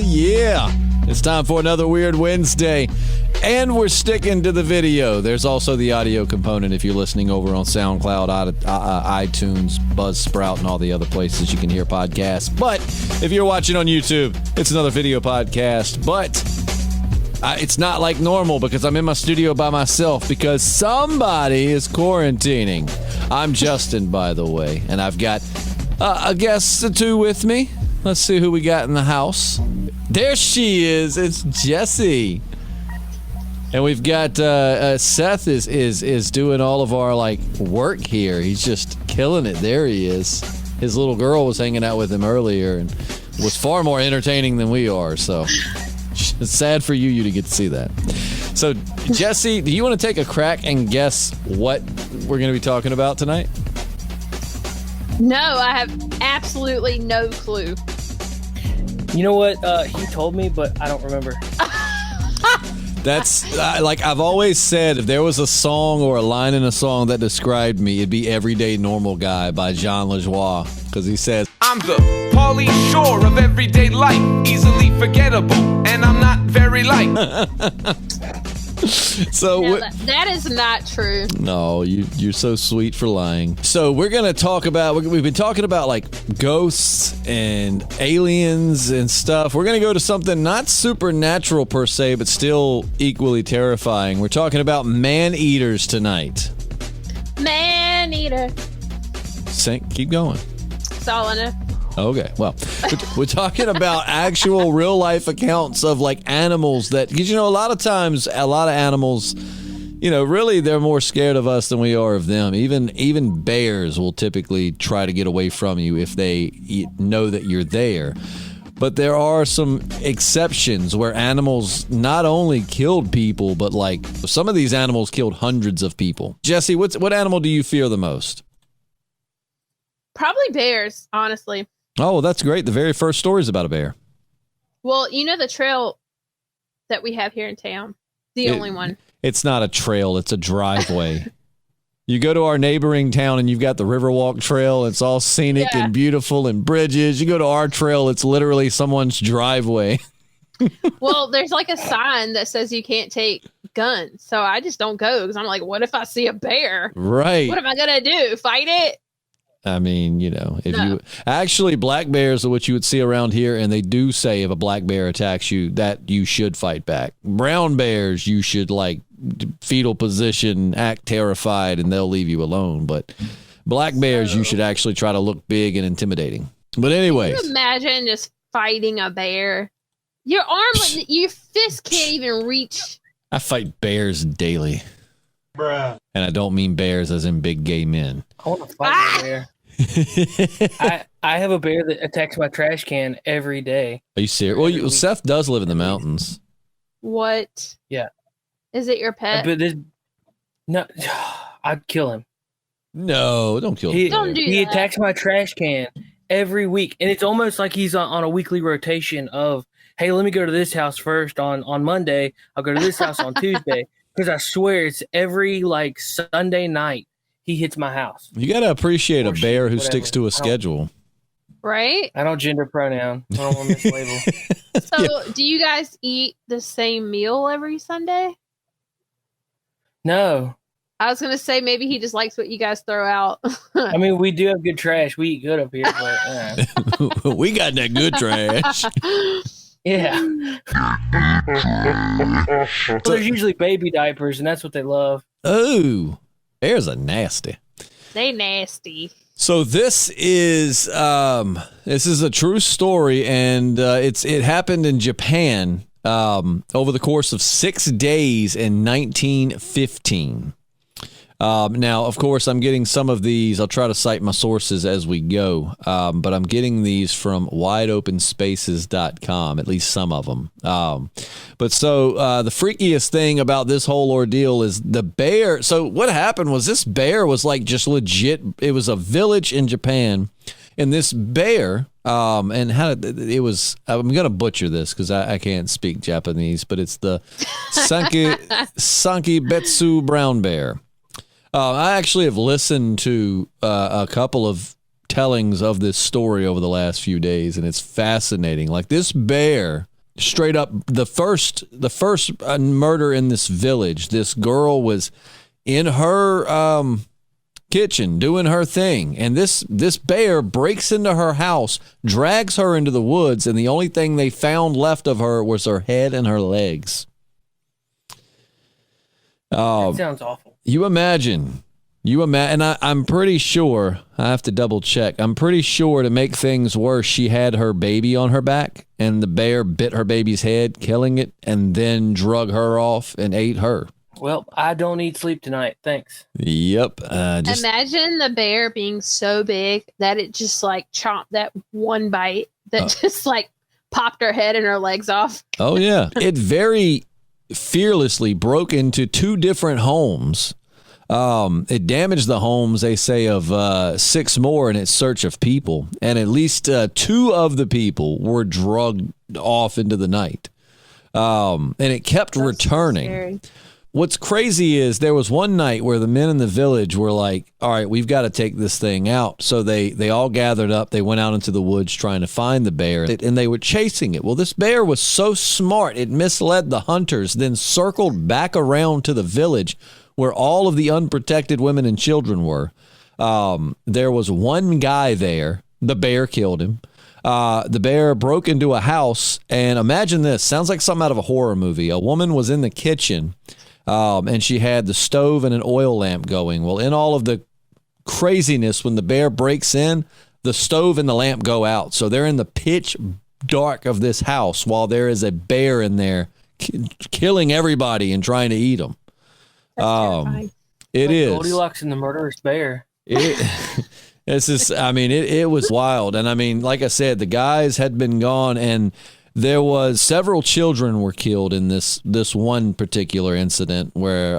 yeah. It's time for another Weird Wednesday. And we're sticking to the video. There's also the audio component if you're listening over on SoundCloud, iTunes, Buzzsprout, and all the other places you can hear podcasts. But if you're watching on YouTube, it's another video podcast. But it's not like normal because I'm in my studio by myself because somebody is quarantining. I'm Justin, by the way, and I've got a guest or two with me. Let's see who we got in the house. There she is. It's Jessi. And we've got Seth is doing all of our work here. He's just killing it. There he is. His little girl was hanging out with him earlier and was far more entertaining than we are. So it's sad for you to get to see that. So Jessi, do you want to take a crack and guess what we're going to be talking about tonight? No, I have absolutely no clue. You know what? He told me, but I don't remember. That's I've always said, if there was a song or a line in a song that described me, it'd be Everyday Normal Guy by John LaJoie. Because he says, I'm the Pauly Shore of everyday life, easily forgettable, and I'm not very light. So no, that is not true. No, you're so sweet for lying. So we're going to talk about, we've been talking about ghosts and aliens and stuff. We're going to go to something not supernatural per se, but still equally terrifying. We're talking about man-eaters tonight. Man-eater. Keep going. That's all I know. Okay, well, we're talking about actual real-life accounts of animals that, because a lot of times, a lot of animals, really they're more scared of us than we are of them. Even bears will typically try to get away from you if they know that you're there. But there are some exceptions where animals not only killed people, but some of these animals killed hundreds of people. Jessi, what animal do you fear the most? Probably bears, honestly. Oh, that's great. The very first story is about a bear. Well, the trail that we have here in town, the only one. It's not a trail. It's a driveway. You go to our neighboring town and you've got the Riverwalk Trail. It's all scenic and beautiful and bridges. You go to our trail, it's literally someone's driveway. Well, there's a sign that says you can't take guns. So I just don't go because I'm like, what if I see a bear? Right. What am I going to do? Fight it? I mean, you actually, black bears are what you would see around here, and they do say if a black bear attacks you, that you should fight back. Brown bears, you should fetal position, act terrified, and they'll leave you alone. But black bears, you should actually try to look big and intimidating. But anyways, can you imagine just fighting a bear? Your your fist can't even reach. I fight bears daily. Bruh. And I don't mean bears as in big gay men. I want to fight a bear. I have a bear that attacks my trash can every day. Are you serious? Well, Seth does live in the mountains. What? Yeah. Is it your pet? But no, I'd kill him. No, don't kill him. Don't do He that. attacks my trash can every week. And it's almost like he's on a weekly rotation of, hey, let me go to this house first on Monday. I'll go to this house on Tuesday. Because I swear it's every Sunday night he hits my house. You got to appreciate a bear who sticks to a schedule. Right? I don't gender pronoun. I don't want to mislabel. So do you guys eat the same meal every Sunday? No. I was going to say maybe he just likes what you guys throw out. I mean, we do have good trash. We eat good up here. But, we got that good trash. Yeah. Well, there's usually baby diapers, and that's what they love. Oh, bears are nasty. They nasty. So this is a true story, and it happened in Japan over the course of 6 days in 1915. Now, of course, I'm getting some of these. I'll try to cite my sources as we go, but I'm getting these from wideopenspaces.com, at least some of them. But so the freakiest thing about this whole ordeal is the bear. So what happened was this bear was just legit. It was a village in Japan, and this bear, and it was, I'm going to butcher this because I can't speak Japanese, but it's the Sankibetsu brown bear. I actually have listened to a couple of tellings of this story over the last few days, and it's fascinating. Like, this bear, straight up, the first murder in this village, this girl was in her kitchen doing her thing, and this bear breaks into her house, drags her into the woods, and the only thing they found left of her was her head and her legs. That sounds awful. You imagine, and I'm pretty sure, I have to double check, I'm pretty sure, to make things worse, she had her baby on her back, and the bear bit her baby's head, killing it, and then drug her off and ate her. Well, I don't need sleep tonight. Thanks. Yep. Imagine the bear being so big that it just like chomped that one bite that just like popped her head and her legs off. Oh, yeah. It very fearlessly broke into 2 different homes. It damaged the homes, they say, of 6 more in its search of people. And at least 2 of the people were drugged off into the night. And it kept returning. So What's crazy is there was one night where the men in the village were like, all right, we've got to take this thing out. So they all gathered up. They went out into the woods trying to find the bear, and they were chasing it. Well, this bear was so smart, it misled the hunters, then circled back around to the village where all of the unprotected women and children were. There was one guy there. The bear killed him. The bear broke into a house, and imagine this. Sounds like something out of a horror movie. A woman was in the kitchen. And she had the stove and an oil lamp going. Well, in all of the craziness, when the bear breaks in, the stove and the lamp go out. So they're in the pitch dark of this house while there is a bear in there killing everybody and trying to eat them. It is Goldilocks and the murderous bear. This is, I mean, it was wild. And I mean, like I said, the guys had been gone, and there was several children were killed in this one particular incident where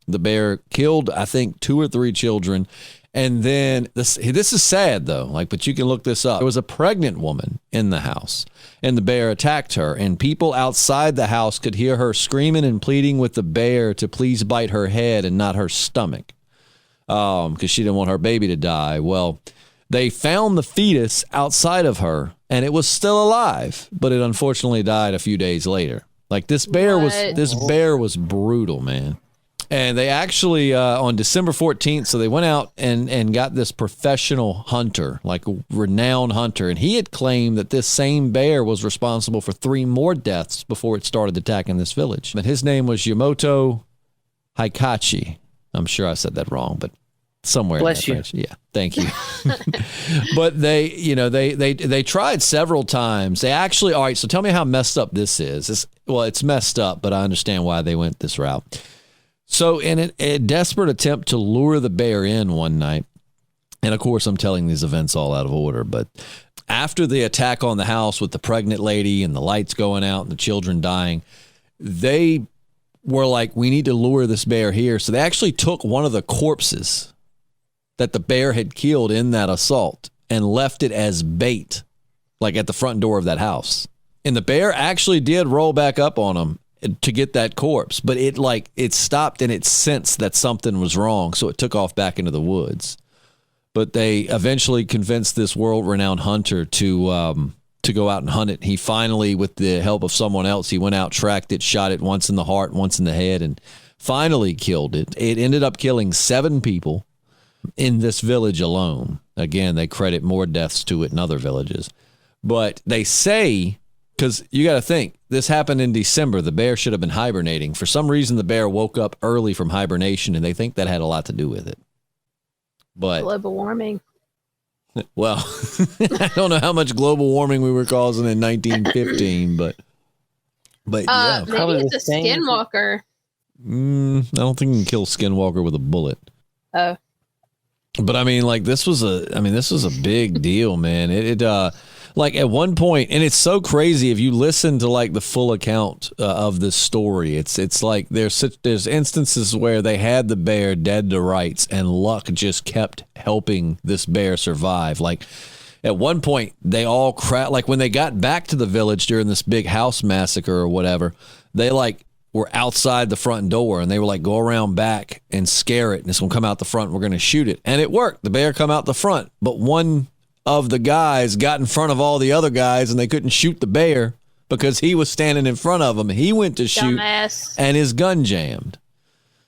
the bear killed, I think, 2 or 3 children. And then this is sad though, but you can look this up. There was a pregnant woman in the house, and the bear attacked her, and people outside the house could hear her screaming and pleading with the bear to please bite her head and not her stomach, because she didn't want her baby to die. Well, they found the fetus outside of her, and it was still alive, but it unfortunately died a few days later. This bear was brutal, man. And they actually, on December 14th, so they went out and got this professional hunter, a renowned hunter, and he had claimed that this same bear was responsible for 3 more deaths before it started attacking this village. And his name was Yamato Hikachi. I'm sure I said that wrong, but somewhere. Bless you. Range. Yeah, thank you. But they tried several times. They actually, all right, so tell me how messed up this is. It's messed up, but I understand why they went this route. So in a desperate attempt to lure the bear in one night, and of course I'm telling these events all out of order, but after the attack on the house with the pregnant lady and the lights going out and the children dying, they were like, we need to lure this bear here. So they actually took one of the corpses that the bear had killed in that assault and left it as bait, at the front door of that house. And the bear actually did roll back up on them to get that corpse, but it stopped and it sensed that something was wrong, so it took off back into the woods. But they eventually convinced this world-renowned hunter to go out and hunt it. He finally, with the help of someone else, he went out, tracked it, shot it once in the heart, once in the head, and finally killed it. It ended up killing 7 people in this village alone. Again, they credit more deaths to it in other villages. But they say, because you got to think, this happened in December. The bear should have been hibernating. For some reason, the bear woke up early from hibernation, and they think that had a lot to do with it. But global warming. Well, I don't know how much global warming we were causing in 1915, but yeah. Maybe it's a skinwalker. I don't think you can kill skinwalker with a bullet. Oh. But I mean, this was a big deal, man. It at one point, and it's so crazy if you listen to the full account of this story. It's like there's instances where they had the bear dead to rights, and luck just kept helping this bear survive. At one point, they all when they got back to the village during this big house massacre or whatever, they were outside the front door, and they were like, go around back and scare it, and it's going to come out the front, and we're going to shoot it. And it worked. The bear come out the front, but one of the guys got in front of all the other guys, and they couldn't shoot the bear because he was standing in front of them. He went to shoot, Dumbass. and his gun jammed.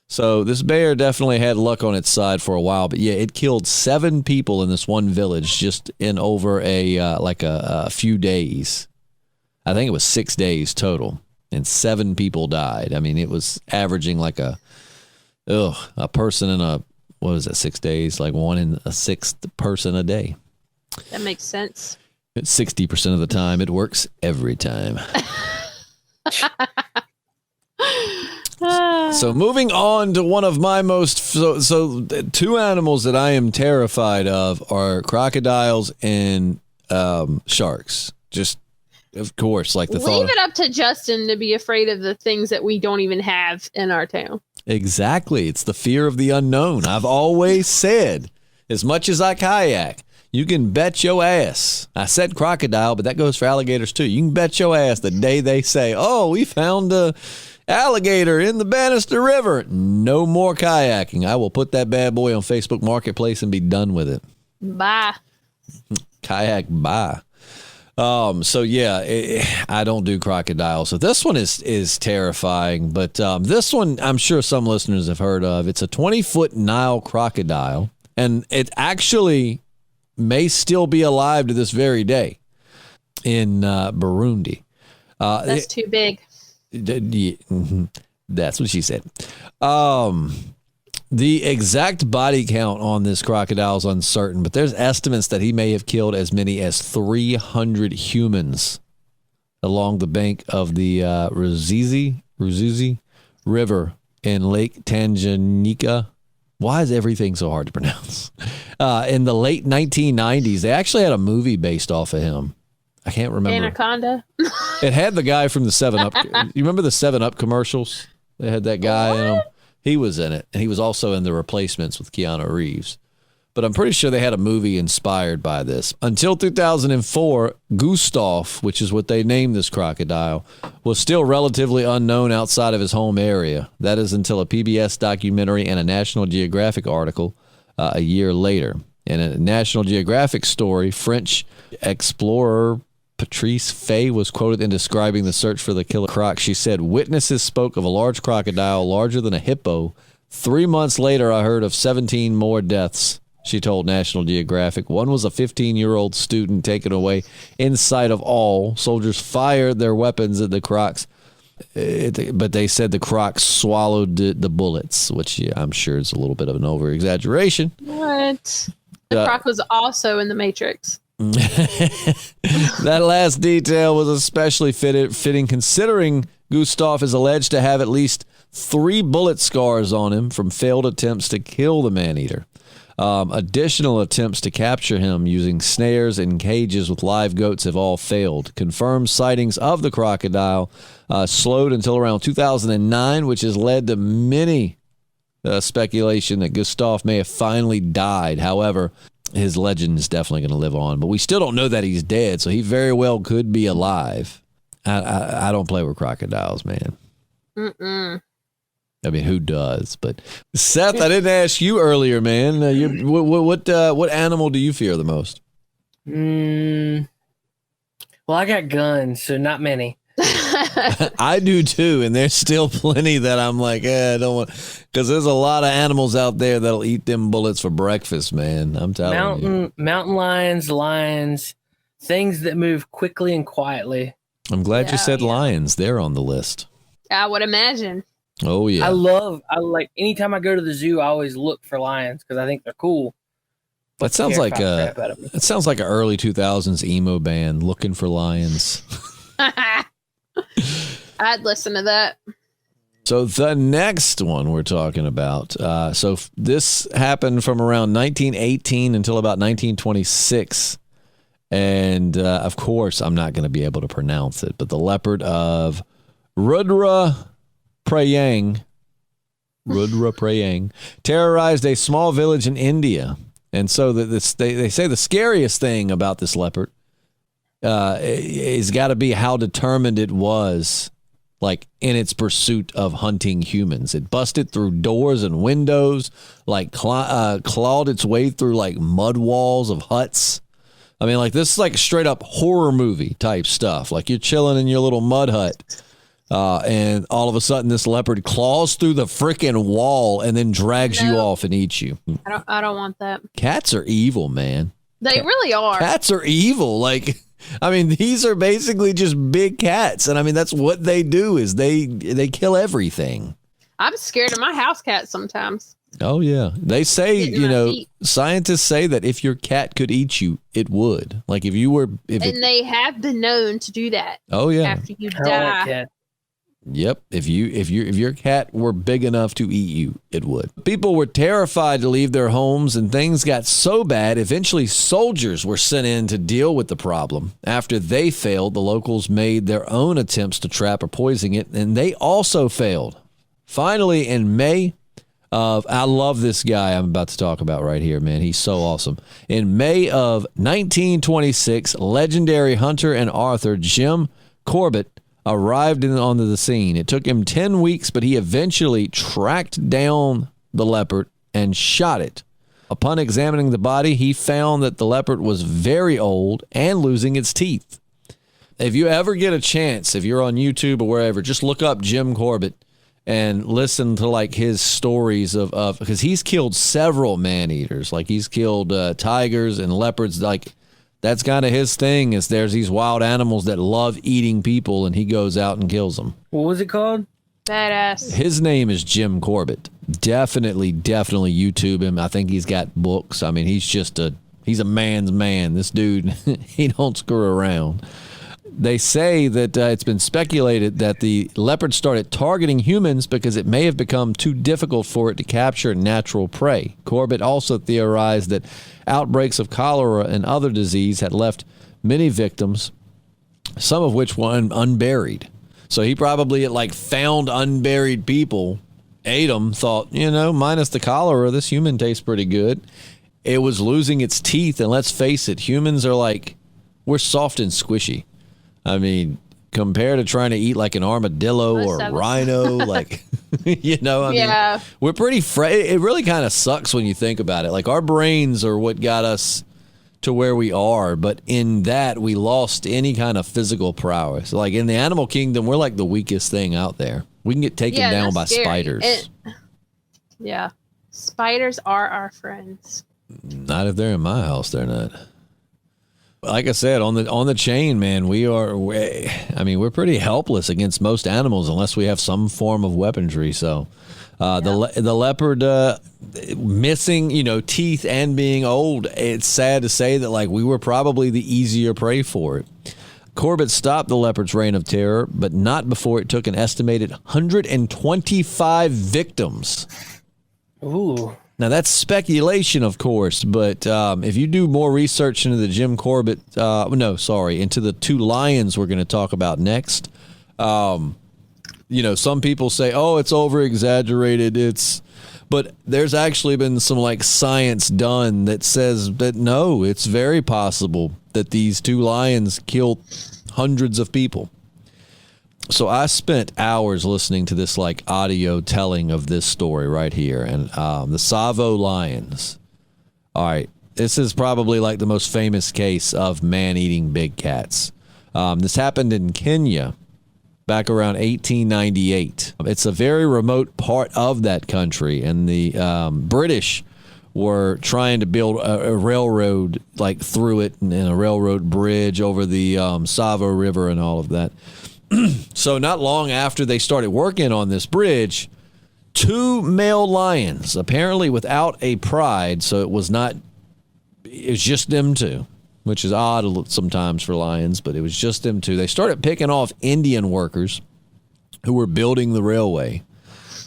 So this bear definitely had luck on its side for a while, but yeah, it killed 7 people in this one village just in over a few days. I think it was 6 days total, and 7 people died. I mean, it was averaging like a person in a, what is it, 6 days? Like 1 in a 6th person a day. That makes sense. 60% of the time, it works every time. So moving on to one of my most, so 2 animals that I am terrified of are crocodiles and sharks. Just, of course, like the thought. Leave it up to Justin to be afraid of the things that we don't even have in our town. Exactly. It's the fear of the unknown. I've always said, as much as I kayak, you can bet your ass. I said crocodile, but that goes for alligators too. You can bet your ass the day they say, oh, we found a alligator in the Bannister River. No more kayaking. I will put that bad boy on Facebook Marketplace and be done with it. Bye. Kayak bye. So yeah, I don't do crocodiles. So this one is terrifying, but this one I'm sure some listeners have heard of. It's a 20-foot Nile crocodile, and it actually may still be alive to this very day in Burundi. That's too big. That's what she said. The exact body count on this crocodile is uncertain, but there's estimates that he may have killed as many as 300 humans along the bank of the Ruzizi River in Lake Tanganyika. Why is everything so hard to pronounce? In the late 1990s, they actually had a movie based off of him. I can't remember. Anaconda? It had the guy from the 7-Up. You remember the 7-Up commercials? They had that guy in them. He was in it, and he was also in The Replacements with Keanu Reeves. But I'm pretty sure they had a movie inspired by this. Until 2004, Gustav, which is what they named this crocodile, was still relatively unknown outside of his home area. That is until a PBS documentary and a National Geographic article a year later. In a National Geographic story, French explorer Patrice Fay was quoted in describing the search for the killer croc. She said, witnesses spoke of a large crocodile larger than a hippo. 3 months later, I heard of 17 more deaths, she told National Geographic. One was a 15-year-old student taken away in sight of all. Soldiers fired their weapons at the crocs, but they said the croc swallowed the bullets, which I'm sure is a little bit of an over-exaggeration. What? The croc was also in The Matrix. That last detail was especially fitting considering Gustav is alleged to have at least 3 bullet scars on him from failed attempts to kill the man-eater. Additional attempts to capture him using snares and cages with live goats have all failed. Confirmed sightings of the crocodile slowed until around 2009, which has led to many speculation that Gustav may have finally died. However, his legend is definitely going to live on, but we still don't know that he's dead, so he very well could be alive. I don't play with crocodiles, man. Mm-mm. I mean, who does? But Seth, I didn't ask you earlier, man. What animal do you fear the most? Well, I got guns, so not many. I do too, and there's still plenty that I'm like, I don't want, because there's a lot of animals out there that'll eat them bullets for breakfast, man. I'm telling you. Mountain lions, things that move quickly and quietly. I'm glad you said lions. They're on the list. I would imagine. Oh yeah. I like anytime I go to the zoo, I always look for lions because I think they're cool. That sounds like it sounds like an early 2000s emo band, Looking for Lions. I'd listen to that. So the next one we're talking about, so this happened from around 1918 until about 1926. And, of course, I'm not going to be able to pronounce it, but the leopard of Rudra Prayang terrorized a small village in India. And so they say the scariest thing about this leopard has got to be how determined it was like in its pursuit of hunting humans. It busted through doors and windows, like clawed its way through like mud walls of huts. I mean, like this is like straight up horror movie type stuff. Like you're chilling in your little mud hut. And all of a sudden this leopard claws through the freaking wall and then drags you off and eats you. I don't want that. Cats are evil, man. They really are. Cats are evil. Like, I mean, these are basically just big cats. And I mean, that's what they do is they kill everything. I'm scared of my house cat sometimes. Oh, yeah. They say, Getting my feet. scientists say that if your cat could eat you, it would. Like if you were. They have been known to do that. Oh, yeah. After you I like die. cat. Yep. If your cat were big enough to eat you, it would. People were terrified to leave their homes, and things got so bad, eventually soldiers were sent in to deal with the problem. After they failed, the locals made their own attempts to trap or poison it, and they also failed. Finally, in May of, I love this guy I'm about to talk about right here, man. He's so awesome. In May of 1926, legendary hunter and author Jim Corbett arrived onto the scene. It took him 10 weeks, but he eventually tracked down the leopard and shot it. Upon examining the body, he found that the leopard was very old and losing its teeth. If you ever get a chance, if you're on YouTube or wherever, just look up Jim Corbett and listen to like his stories of because he's killed several man-eaters. Like he's killed tigers and leopards. Like that's kind of his thing is there's these wild animals that love eating people, and he goes out and kills them. What was it called? Badass. His name is Jim Corbett. Definitely YouTube him. I think he's got books. I mean, he's a man's man. This dude, he don't screw around. They say that it's been speculated that the leopard started targeting humans because it may have become too difficult for it to capture natural prey. Corbett also theorized that outbreaks of cholera and other disease had left many victims, some of which were unburied. So he probably found unburied people, ate them, thought, minus the cholera, this human tastes pretty good. It was losing its teeth, and let's face it, humans are we're soft and squishy. I mean, compared to trying to eat like an armadillo or a rhino, we're pretty it really kind of sucks when you think about it. Like our brains are what got us to where we are, but in that we lost any kind of physical prowess. Like in the animal kingdom, we're like the weakest thing out there. We can get taken down by spiders. Yeah. Spiders are our friends. Not if they're in my house, they're not. Like I said, on the chain, man, we're pretty helpless against most animals unless we have some form of weaponry. So the leopard missing, teeth and being old, it's sad to say that we were probably the easier prey for it. Corbett stopped the leopard's reign of terror, but not before it took an estimated 125 victims. Ooh. Now, that's speculation, of course, but if you do more research into the Jim Corbett, into the two lions we're going to talk about next, some people say, oh, it's over-exaggerated, but there's actually been some science done that says that no, it's very possible that these two lions killed hundreds of people. So I spent hours listening to this audio telling of this story right here. And the Tsavo lions. All right. This is probably the most famous case of man-eating big cats. This happened in Kenya back around 1898. It's a very remote part of that country. And the British were trying to build a railroad through it and a railroad bridge over the Tsavo River and all of that. So not long after they started working on this bridge, two male lions, apparently without a pride, so it was just them two, which is odd sometimes for lions, but it was just them two. They started picking off Indian workers who were building the railway.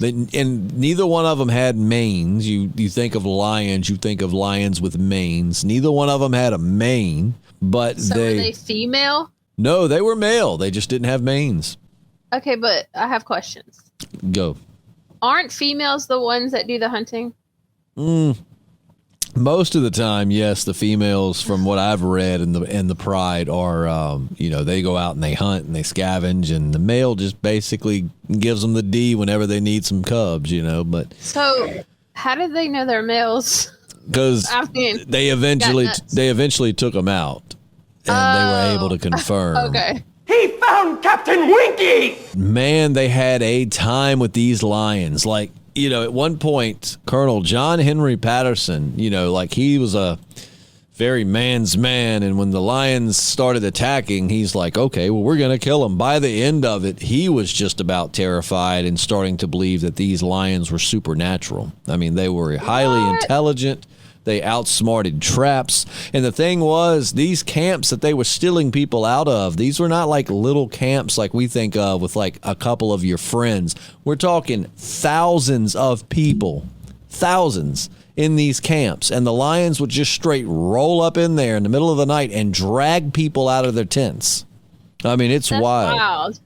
And neither one of them had manes. You think of lions, you think of lions with manes. Neither one of them had a mane, but were they female? No, they were male. They just didn't have manes. Okay, but I have questions. Go. Aren't females the ones that do the hunting? They Most of the time, yes, the females, from what I've read in the pride, are they go out and they hunt and they scavenge, and the male just basically gives them the D whenever they need some cubs, But So, how did they know they're males? because they eventually took them out, and they were able to confirm. Okay. He found Captain Winky! Man, they had a time with these lions. Like, at one point, Colonel John Henry Patterson, he was a very man's man. And when the lions started attacking, he's like, okay, well, we're going to kill them. By the end of it, he was just about terrified and starting to believe that these lions were supernatural. I mean, they were highly intelligent. They outsmarted traps. And the thing was, these camps that they were stealing people out of, these were not like little camps like we think of with like a couple of your friends. We're talking thousands of people, thousands in these camps. And the lions would just straight roll up in there in the middle of the night and drag people out of their tents. I mean, it's wild.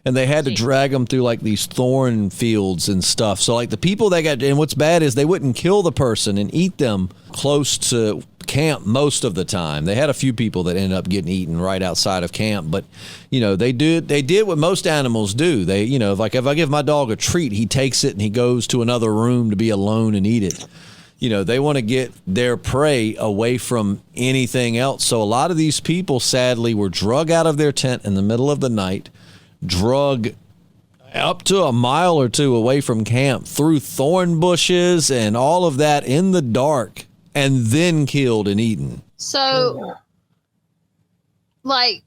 And they had to drag them through like these thorn fields and stuff. So like the people that got, and what's bad is they wouldn't kill the person and eat them close to camp most of the time. They had a few people that ended up getting eaten right outside of camp, but they did what most animals do. They, like if I give my dog a treat, he takes it and he goes to another room to be alone and eat it. They want to get their prey away from anything else. So a lot of these people sadly were drug out of their tent in the middle of the night, drug up to a mile or two away from camp through thorn bushes and all of that in the dark, and then killed and eaten. So, like,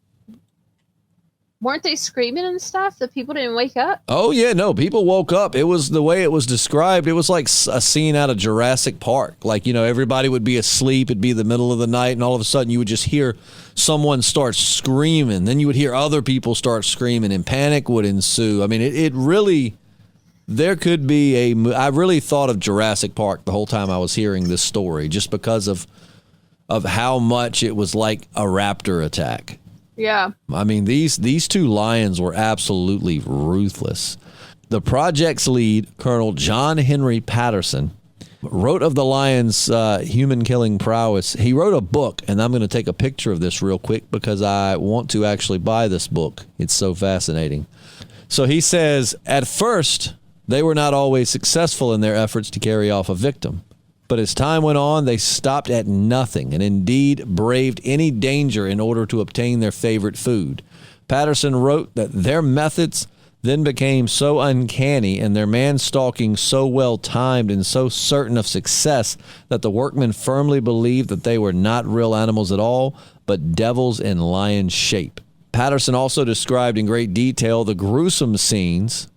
weren't they screaming and stuff? The people didn't wake up? Oh, yeah, no, people woke up. It was the way it was described. It was like a scene out of Jurassic Park. Like, everybody would be asleep. It'd be the middle of the night, and all of a sudden you would just hear someone start screaming. Then you would hear other people start screaming, and panic would ensue. I mean, it really, there could be I really thought of Jurassic Park the whole time I was hearing this story, just because of how much it was like a raptor attack. Yeah. I mean, these two lions were absolutely ruthless. The project's lead, Colonel John Henry Patterson, wrote of the lions' human-killing prowess. He wrote a book, and I'm going to take a picture of this real quick because I want to actually buy this book. It's so fascinating. So he says, at first, they were not always successful in their efforts to carry off a victim. But as time went on, they stopped at nothing and indeed braved any danger in order to obtain their favorite food. Patterson wrote that their methods then became so uncanny and their man-stalking so well-timed and so certain of success that the workmen firmly believed that they were not real animals at all, but devils in lion shape. Patterson also described in great detail the gruesome scenes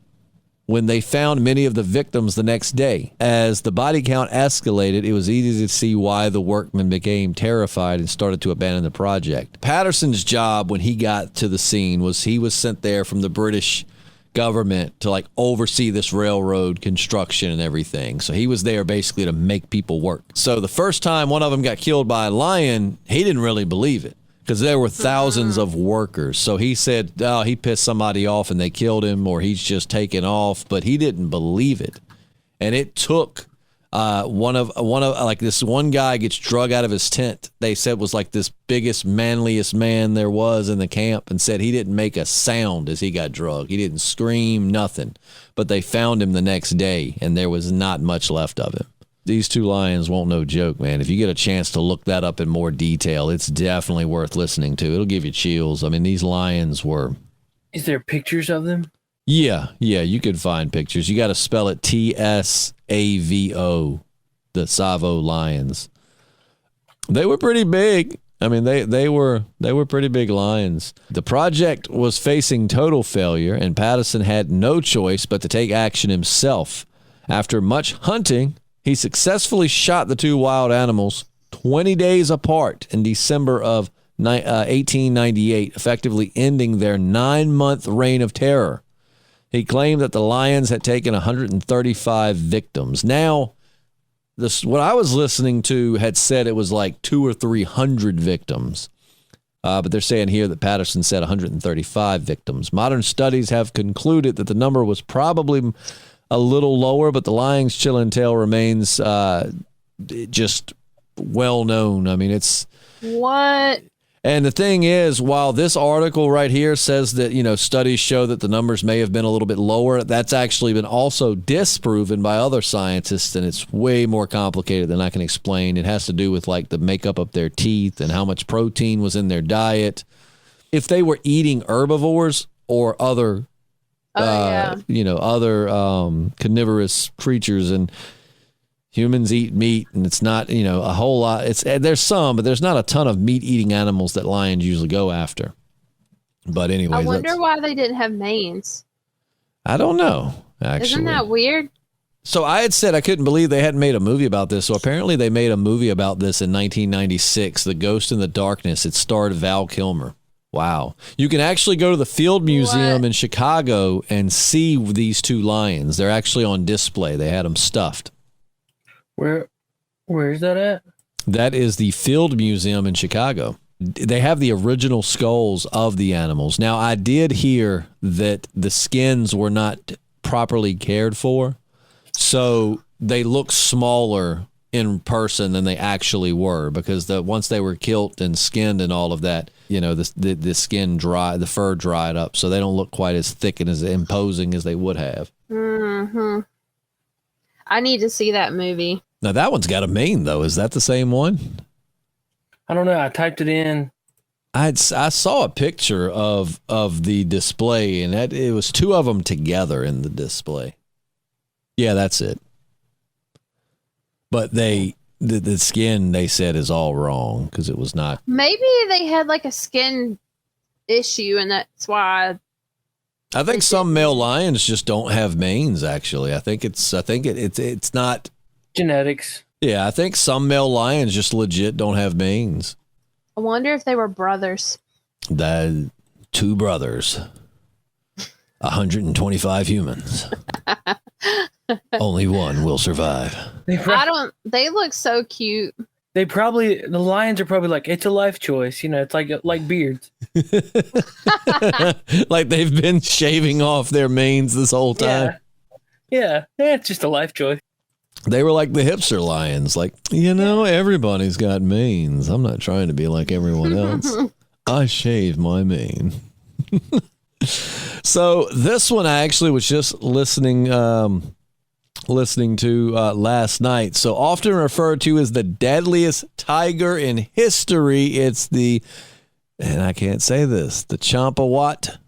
when they found many of the victims the next day. As the body count escalated, it was easy to see why the workmen became terrified and started to abandon the project. Patterson's job when he got to the scene was he was sent there from the British government to like oversee this railroad construction and everything. So he was there basically to make people work. So the first time one of them got killed by a lion, he didn't really believe it, because there were thousands of workers. So he said, oh, he pissed somebody off and they killed him, or he's just taken off, but he didn't believe it. And it took one of like this one guy gets drug out of his tent. They said was like this biggest, manliest man there was in the camp, and said he didn't make a sound as he got drugged. He didn't scream, nothing. But they found him the next day, and there was not much left of him. These two lions won't no joke, man. If you get a chance to look that up in more detail, it's definitely worth listening to. It'll give you chills. I mean, these lions were... Is there pictures of them? Yeah, you could find pictures. You got to spell it T-S-A-V-O, the Savo lions. They were pretty big. I mean, they were pretty big lions. The project was facing total failure, and Patterson had no choice but to take action himself. After much hunting, he successfully shot the two wild animals 20 days apart in December of 1898, effectively ending their 9-month reign of terror. He claimed that the lions had taken 135 victims. Now, what I was listening to had said it was like 200 or 300 victims. But they're saying here that Patterson said 135 victims. Modern studies have concluded that the number was probably a little lower, but the lion's chilling tale remains just well known. I mean, it's What? And the thing is, while this article right here says that, studies show that the numbers may have been a little bit lower, that's actually been also disproven by other scientists, and it's way more complicated than I can explain. It has to do with like the makeup of their teeth and how much protein was in their diet. If they were eating herbivores or other, other carnivorous creatures, and humans eat meat, and it's not, a whole lot. There's some, but there's not a ton of meat-eating animals that lions usually go after. But anyway, I wonder why they didn't have manes. I don't know, actually. Isn't that weird? So I had said I couldn't believe they hadn't made a movie about this. So apparently they made a movie about this in 1996, The Ghost in the Darkness. It starred Val Kilmer. Wow. You can actually go to the Field Museum in Chicago and see these two lions. They're actually on display. They had them stuffed. Where is that at? That is the Field Museum in Chicago. They have the original skulls of the animals. Now, I did hear that the skins were not properly cared for, so they look smaller in person than they actually were, because once they were killed and skinned and all of that, the skin the fur dried up, so they don't look quite as thick and as imposing as they would have. Mm-hmm. I need to see that movie. Now, that one's got a mane, though. Is that the same one? I don't know. I typed it in. I saw a picture of the display, and it was two of them together in the display. Yeah, that's it. But the skin, they said, is all wrong because it was not. Maybe they had like a skin issue, and that's why. I think some male lions just don't have manes. Actually, I think it's not genetics. Yeah, I think some male lions just legit don't have manes. I wonder if they were brothers. That two brothers, 125 humans. Only one will survive. They look so cute. The lions are probably like, it's a life choice. It's like beards. Like they've been shaving off their manes this whole time. Yeah, it's just a life choice. They were like the hipster lions. Like, everybody's got manes. I'm not trying to be like everyone else. I shave my mane. So this one I actually was just listening to last night. So often referred to as the deadliest tiger in history. It's and I can't say this, the Champawat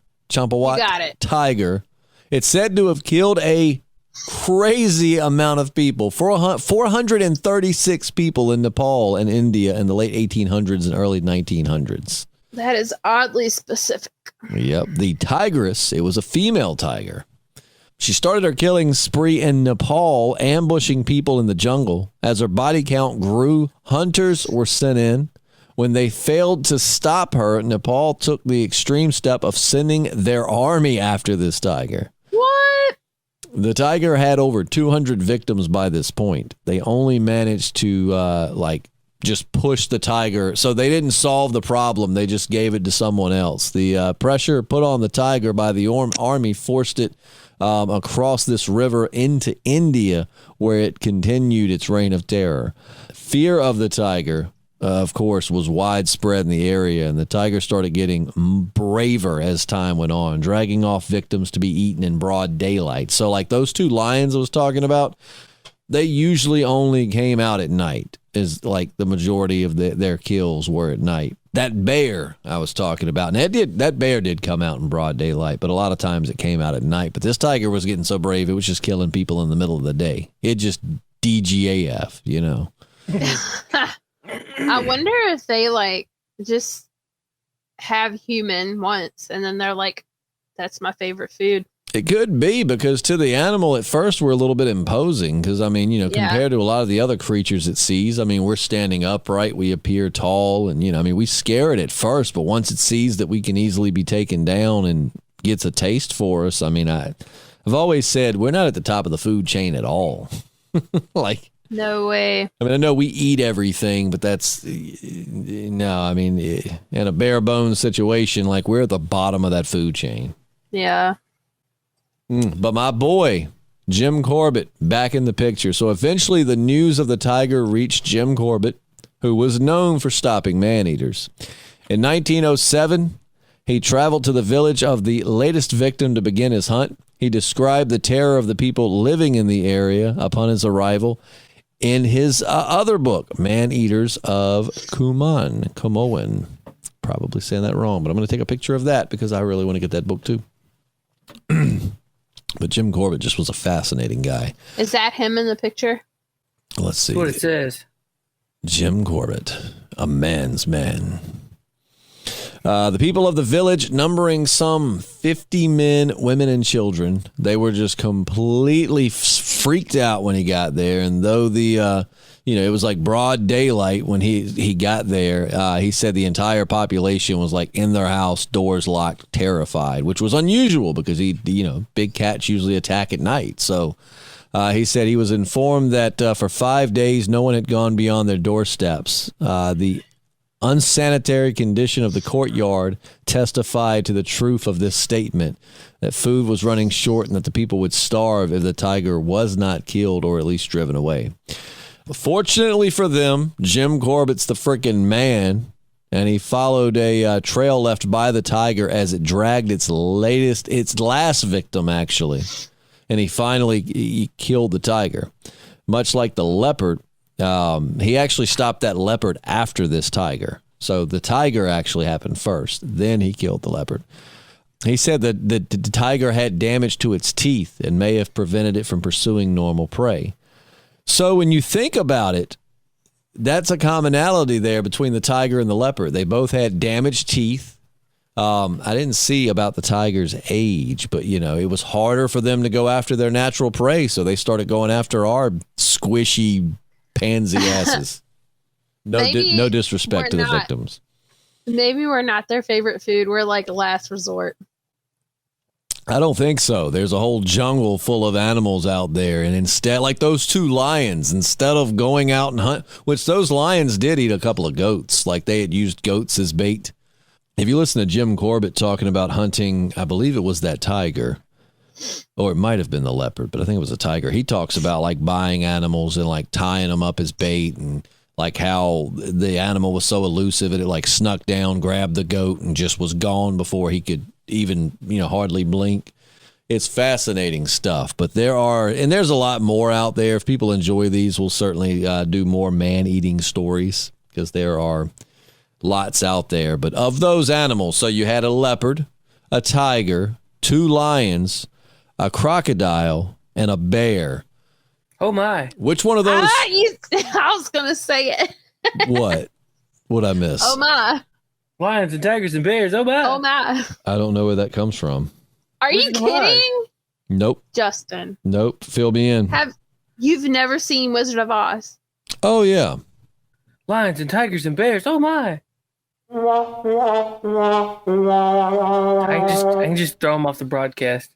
tiger. It's said to have killed a crazy amount of people, 436 people in Nepal and India in the late 1800s and early 1900s. That is oddly specific. Yep. The tigress, it was a female tiger. She started her killing spree in Nepal, ambushing people in the jungle. As her body count grew, hunters were sent in. When they failed to stop her, Nepal took the extreme step of sending their army after this tiger. What? The tiger had over 200 victims by this point. They only managed to just push the tiger. So they didn't solve the problem. They just gave it to someone else. The pressure put on the tiger by the army forced it across this river into India, where it continued its reign of terror. Fear of the tiger, of course, was widespread in the area, and the tiger started getting braver as time went on, dragging off victims to be eaten in broad daylight. So like those two lions I was talking about, they usually only came out at night, is like the majority of their kills were at night. That bear I was talking about, and that bear did come out in broad daylight, but a lot of times it came out at night. But this tiger was getting so brave, it was just killing people in the middle of the day. It just DGAF, I wonder if they just have human once, and then they're like, that's my favorite food. It could be, because to the animal at first we're a little bit imposing, because compared to a lot of the other creatures it sees, we're standing upright, we appear tall, and we scare it at first, but once it sees that we can easily be taken down and gets a taste for us, I've always said we're not at the top of the food chain at all. No way. I know we eat everything, but that's in a bare bones situation, we're at the bottom of that food chain. Yeah. But my boy, Jim Corbett, back in the picture. So eventually the news of the tiger reached Jim Corbett, who was known for stopping man-eaters. In 1907, he traveled to the village of the latest victim to begin his hunt. He described the terror of the people living in the area upon his arrival in his other book, Man-Eaters of Kumoan. Probably saying that wrong, but I'm going to take a picture of that because I really want to get that book too. But Jim Corbett just was a fascinating guy. Is that him in the picture? Let's see. That's what it says. Jim Corbett, a man's man. The people of the village, numbering some 50 men, women, and children, they were just completely freaked out when he got there. And though it was like broad daylight when he got there, he said the entire population was like in their house, doors locked, terrified, which was unusual because big cats usually attack at night. So he said he was informed that for 5 days, no one had gone beyond their doorsteps. The unsanitary condition of the courtyard testified to the truth of this statement, that food was running short and that the people would starve if the tiger was not killed or at least driven away. Fortunately for them, Jim Corbett's the freaking man, and he followed a trail left by the tiger as it dragged its last victim, actually. And he killed the tiger. Much like the leopard, he actually stopped that leopard after this tiger. So the tiger actually happened first. Then he killed the leopard. He said that the tiger had damage to its teeth and may have prevented it from pursuing normal prey. So when you think about it, that's a commonality there between the tiger and the leopard. They both had damaged teeth. I didn't see about the tiger's age, but, it was harder for them to go after their natural prey. So they started going after our squishy pansy asses. No disrespect to the victims. Maybe we're not their favorite food. We're like last resort. I don't think so. There's a whole jungle full of animals out there. And instead, like those two lions, instead of going out and hunt, which those lions did eat a couple of goats, like they had used goats as bait. If you listen to Jim Corbett talking about hunting, I believe it was that tiger, or it might have been the leopard, but I think it was a tiger. He talks about like buying animals and like tying them up as bait, and like how the animal was so elusive that it like snuck down, grabbed the goat, and just was gone before he could even, hardly blink. It's fascinating stuff, but there's a lot more out there. If people enjoy these, we'll certainly do more man-eating stories because there are lots out there. But of those animals, so you had a leopard, a tiger, 2 lions, a crocodile, and a bear. Oh my! Which one of those? I was gonna say it. What? What'd I miss? Oh my! Lions and tigers and bears. Oh my! Oh my! I don't know where that comes from. Are you kidding? Nope. Justin. Nope. Fill me in. You've never seen Wizard of Oz? Oh yeah. Lions and tigers and bears. Oh my! I can just throw him off the broadcast.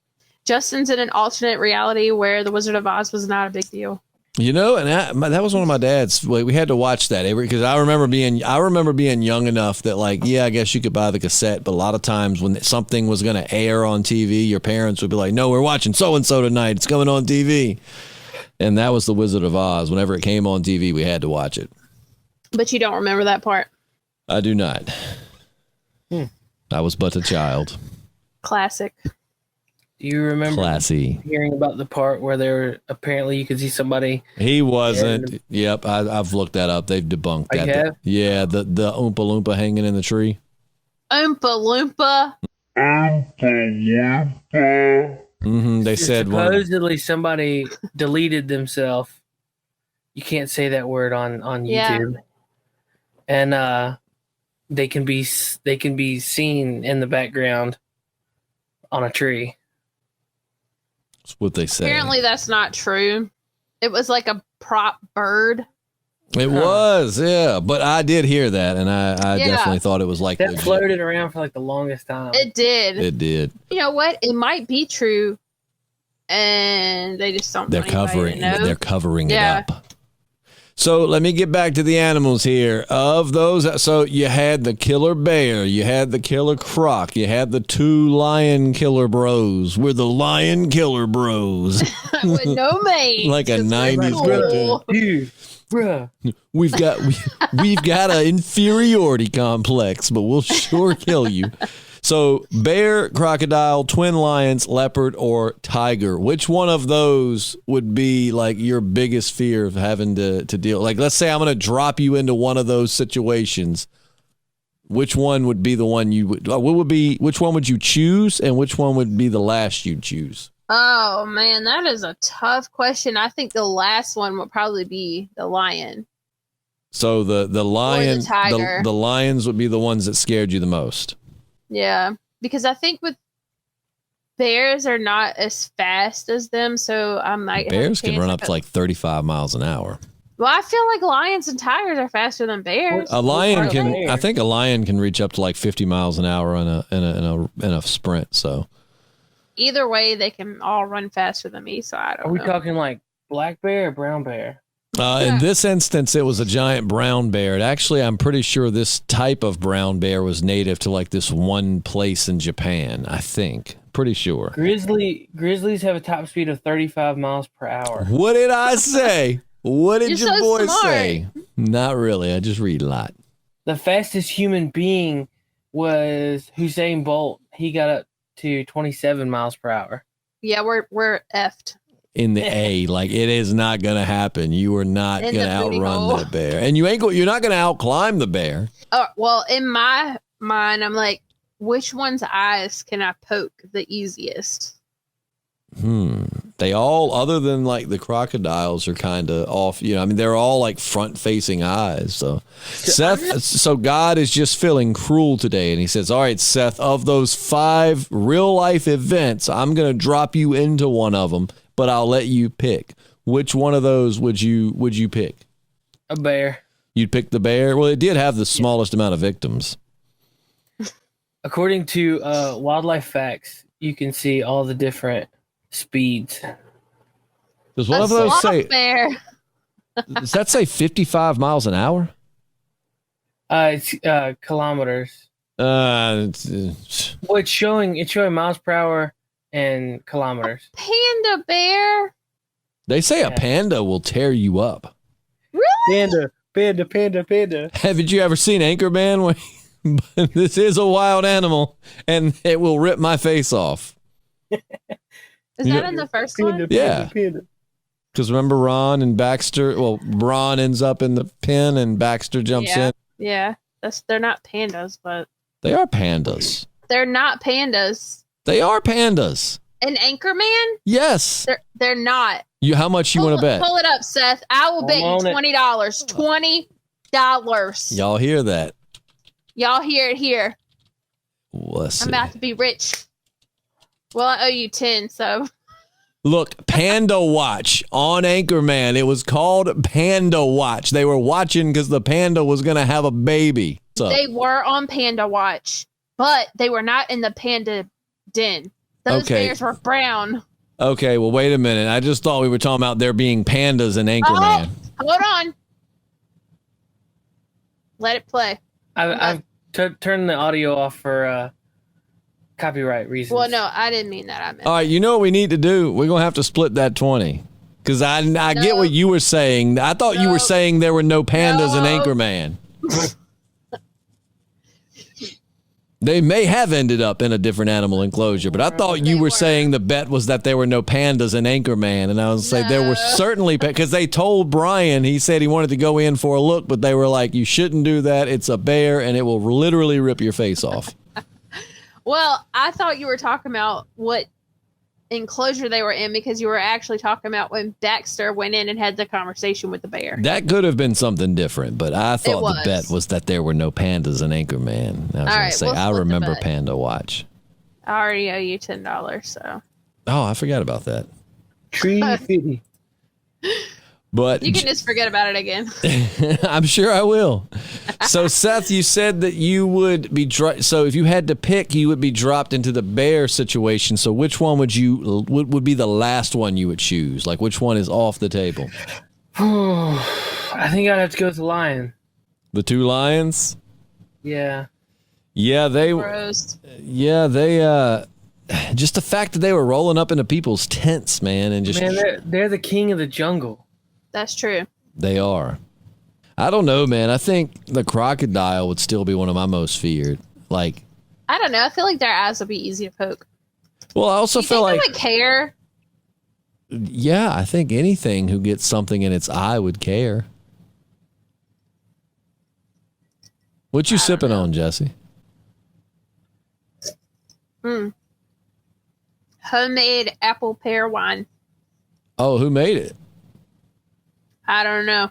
Justin's in an alternate reality where the Wizard of Oz was not a big deal. And that was one of my dad's. We had to watch that because I remember being young enough that I guess you could buy the cassette, but a lot of times when something was going to air on TV, your parents would be like, "No, we're watching so and so tonight. It's coming on TV." And that was the Wizard of Oz. Whenever it came on TV, we had to watch it. But you don't remember that part? I do not. I was but a child. Classic. Do you remember Classy. hearing about the part where apparently you could see somebody? He wasn't. Yep, I've looked that up. They've debunked that. Have? Yeah, the Oompa Loompa hanging in the tree. Oompa Loompa. They said supposedly somebody deleted themselves. You can't say that word on YouTube, and they can be seen in the background on a tree. That's what they say. Apparently that's not true. It was like a prop bird. It was, yeah. But I did hear that, and I definitely thought it was like that legit. floated around for like the longest time. It did. It did. You know what? It might be true, and they just don't. They're covering it up. So let me get back to the animals here. Of those, so you had the killer bear, you had the killer croc, you had the 2 lion killer bros. We're the lion killer bros. With no mane. Like a 90s cartoon. Bruh. We've got an inferiority complex, but we'll sure kill you. So bear, crocodile, twin lions, leopard, or tiger. Which one of those would be like your biggest fear of having to deal? Like, let's say I'm going to drop you into one of those situations. Which one would be the one you would? Which one would you choose, and which one would be the last you'd choose? Oh man, that is a tough question. I think the last one would probably be the lion. So the lion, or the tiger. The lions would be the ones that scared you the most. Yeah, because I think with bears are not as fast as them, so I might. Bears can run up to like 35 miles an hour. Well, I feel like lions and tigers are faster than bears. A lion can. I think a lion can reach up to like 50 miles an hour in a sprint. So either way, they can all run faster than me. So I don't. Are we know. talking like black bear or brown bear? In this instance, it was a giant brown bear. Actually, I'm pretty sure this type of brown bear was native to like this one place in Japan. I think. Pretty sure. Grizzlies have a top speed of 35 miles per hour. What did I say? What did You're your so boy smart. say? Not really. I just read a lot. The fastest human being was Usain Bolt. He got up to 27 miles per hour. Yeah, we're effed. In the A, like it is not going to happen. You are not going to the booty hole. outrun the bear, and you're not going to outclimb the bear. Oh, well, in my mind, I'm like, which one's eyes can I poke the easiest? They all, other than like the crocodiles, are kind of off. You know, I mean, they're all like front-facing eyes. So, Seth, so God is just feeling cruel today, and he says, "All right, Seth, of those 5 real-life events, I'm going to drop you into one of them, but I'll let you pick. Which one of those would you pick? A bear. You'd pick the bear. Well, it did have the smallest amount of victims. According to Wildlife Facts, you can see all the different speeds. Does one of those say? Bear. Does that say 55 miles an hour? It's kilometers. Well, it's showing miles per hour and kilometers. Panda bear. They say a panda will tear you up. Really? Panda. Haven't you ever seen Anchorman? This is a wild animal, and it will rip my face off. Is that in the first one? Yeah. Because remember Ron and Baxter? Well, Ron ends up in the pen, and Baxter jumps in. Yeah, they're not pandas, but They are pandas. they're not pandas. They are pandas. An Anchorman? Yes. They're not. How much you want to bet? Pull it up, Seth. I will bet you on it. $20. $20. Y'all hear that? Y'all hear it here. Let's see. I'm about to be rich. Well, I owe you 10, so. Look, Panda Watch on Anchorman. It was called Panda Watch. They were watching because the panda was going to have a baby. So They were on Panda Watch, but they were not in the panda den. Those bears were brown. Okay, well, wait a minute. I just thought we were talking about there being pandas in Anchorman. Oh, hold on. Let it play. I've turned the audio off for copyright reasons. Well, no, I didn't mean that. I meant. All right, you know what we need to do? We're going to have to split that 20. Because I get what you were saying. I thought you were saying there were no pandas in Anchorman. They may have ended up in a different animal enclosure, but I thought you were saying the bet was that there were no pandas in Anchorman. And I was saying there were certainly, because they told Brian, he said he wanted to go in for a look, but they were like, you shouldn't do that. It's a bear and it will literally rip your face off. Well, I thought you were talking about what enclosure they were in because you were actually talking about when Baxter went in and had the conversation with the bear. That could have been something different, but I thought the was. bet was that there were no pandas in Anchorman. I was going to say, we'll I split the remember bet. Panda Watch. I already owe you $10, so. Oh, I forgot about that. Tree fitty. But You can just forget about it again. I'm sure I will. So, Seth, you said that you would be so if you had to pick, you would be dropped into the bear situation. So, which one would be the last one you would choose? Like, which one is off the table? I think I'd have to go with the lion. The 2 lions? Yeah. Yeah, they. Roast. Yeah, they. Just the fact that they were rolling up into people's tents, man, and just. Man, they're the king of the jungle. That's true. They are. I don't know, man. I think the crocodile would still be one of my most feared. Like, I don't know. I feel like their eyes would be easy to poke. well, I also Do you feel think like, they would care? yeah, I think anything who gets something in its eye would care. What you sipping on, Jessi? Homemade apple pear wine. Oh, who made it? I don't know.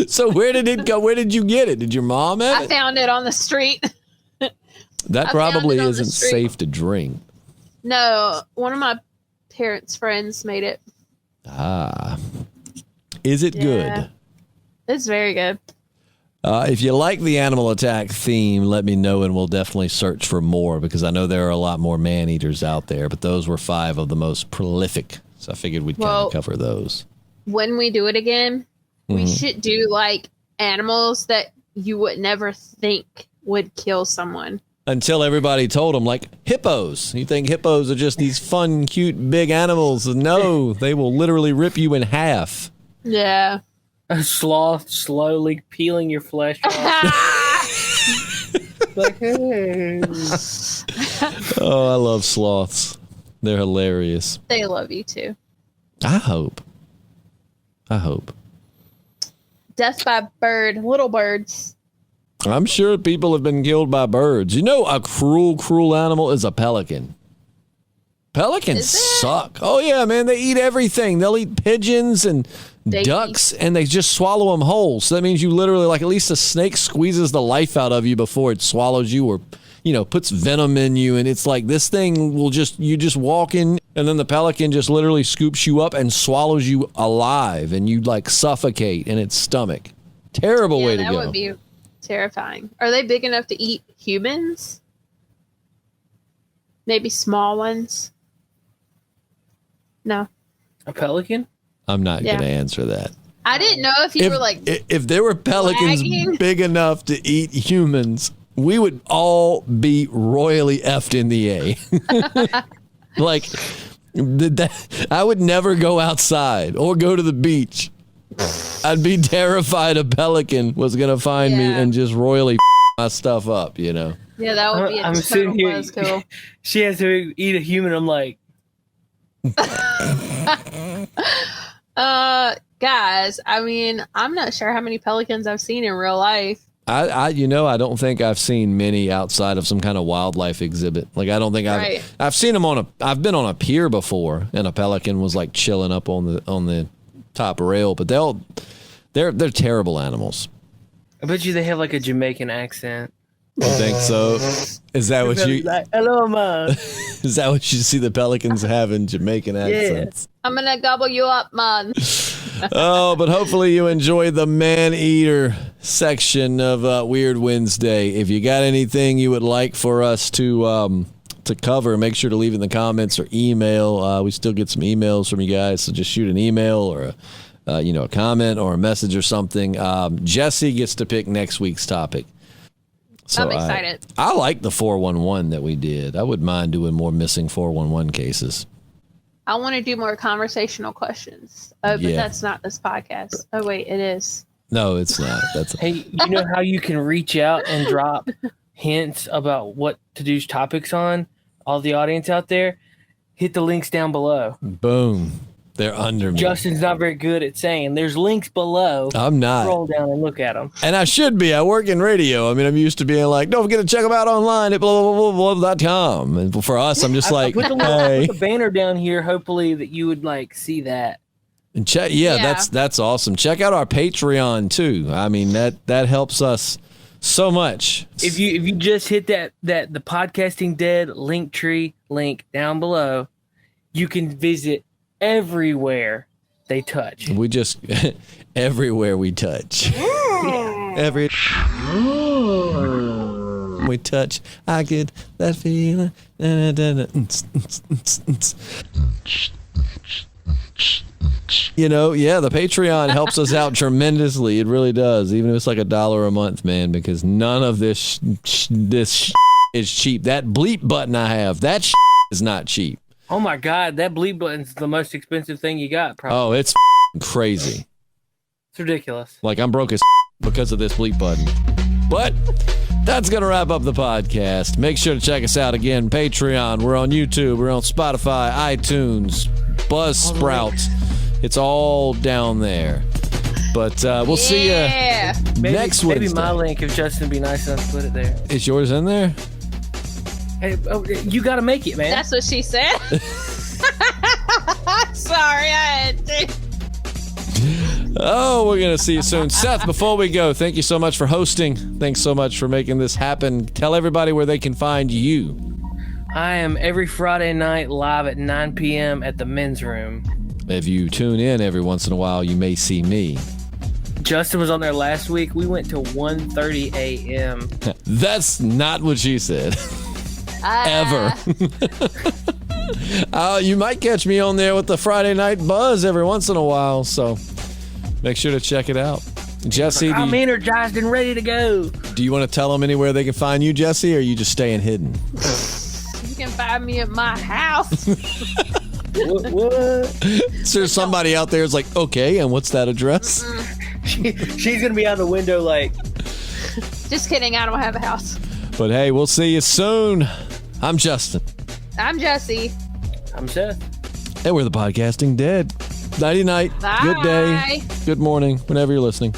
So where did it go? Where did you get it? Did your mom have I it? found it on the street. That I probably found it on the isn't street. safe to drink. No, one of my parents' friends made it. Ah. Is it Yeah. good? It's very good. If you like the animal attack theme, let me know and we'll definitely search for more because I know there are a lot more man-eaters out there, but those were 5 of the most prolific. So I figured we'd kind Well, of cover those. When we do it again, we should do like animals that you would never think would kill someone. Until everybody told them, like, hippos. You think hippos are just these fun, cute, big animals. No, they will literally rip you in half. Yeah. A sloth slowly peeling your flesh off. Like, hey. Oh, I love sloths. They're hilarious. They love you too. I hope. Death by bird, little birds. I'm sure people have been killed by birds. You know, a cruel, cruel animal is a pelican. Pelicans Is it? suck. Oh, yeah, man. They eat everything. They'll eat pigeons and They ducks, and they just swallow them whole. So that means you literally, like, at least a snake squeezes the life out of you before it swallows you or, you know, puts venom in you. And it's like this thing will you just walk in, and then the pelican just literally scoops you up and swallows you alive, and you, like, suffocate in its stomach. Terrible way to that go. would be terrifying. Are they big enough to eat humans? Maybe small ones? No. A pelican? I'm not Yeah. going to answer that. I didn't know if you were like, If there were pelicans flagging. big enough to eat humans, we would all be royally effed in the A. Like, I would never go outside or go to the beach. I'd be terrified a pelican was going to find me Yeah. and just royally my stuff up, you know? yeah, that would be a I'm total sitting here. buzzkill. She has to eat a human. I'm like, Guys, I mean, I'm not sure how many pelicans I've seen in real life. I don't think I've seen many outside of some kind of wildlife exhibit. Like, I don't think Right. I've seen them I've been on a pier before and a pelican was like chilling up on the top rail, but they're terrible animals. I bet you they have like a Jamaican accent. You think so? Is that what you Like, hello, man. is that what you see the pelicans having Jamaican accents? I'm gonna gobble you up, man. Oh, but hopefully you enjoyed the man-eater section of Weird Wednesday. If you got anything you would like for us to cover, make sure to leave it in the comments or email. We still get some emails from you guys, so just shoot an email or a comment or a message or something. Jessi gets to pick next week's topic. So I'm excited. I like the 411 that we did. I wouldn't mind doing more missing 411 cases. I want to do more conversational questions. But Yeah. that's not this podcast. Oh, wait, it is. No, it's not. That's Hey, you know how you can reach out and drop hints about what to do topics on? All the audience out there, hit the links down below. boom. They're under me. Justin's not very good at saying there's links below. I'm not. Scroll down and look at them. And I should be. I work in radio. I mean, I'm used to being like, don't forget to check them out online at blah.com. And for us, I'm just like, Put the, hey. put the banner down here, hopefully that you would like see that. And check, yeah, Yeah. that's awesome. Check out our Patreon too. I mean, that helps us so much. If you just hit that the Podcasting Dead link tree link down below, you can visit everywhere they touch. We just everywhere we touch. Every we touch, I get that feeling. You know, yeah, the Patreon helps us out tremendously. It really does, even if it's like $1 a month, man. Because none of this is cheap. That bleep button I have, that is not cheap. Oh my God, that bleep button's the most expensive thing you got, probably. Oh, it's crazy. It's ridiculous. Like, I'm broke as because of this bleep button. But that's going to wrap up the podcast. Make sure to check us out again. Patreon. We're on YouTube. We're on Spotify, iTunes, Buzzsprout. It's all down there. But we'll see you next Wednesday. Maybe my link, if Justin be nice enough to put it there. Is yours in there? Hey, you got to make it, man. That's what she said. Sorry, I had to. Oh, we're going to see you soon. Seth, before we go, thank you so much for hosting. Thanks so much for making this happen. Tell everybody where they can find you. I am every Friday night live at 9 p.m. at the men's room. If you tune in every once in a while, you may see me. Justin was on there last week. We went to 1:30 a.m. That's not what she said. Ever. You might catch me on there with the Friday Night Buzz every once in a while, so make sure to check it out. Jessi, I'm energized and ready to go. Do you want to tell them anywhere they can find you, Jessi, or are you just staying hidden? You can find me at my house. What? So there's somebody out there who's like, okay, and what's that address? She's going to be out the window like... Just kidding, I don't have a house. But hey, we'll see you soon. I'm Justin. I'm Jessi. I'm Seth. And we're the Podcasting Dead. Nighty night. Bye. Good day. Good morning, whenever you're listening.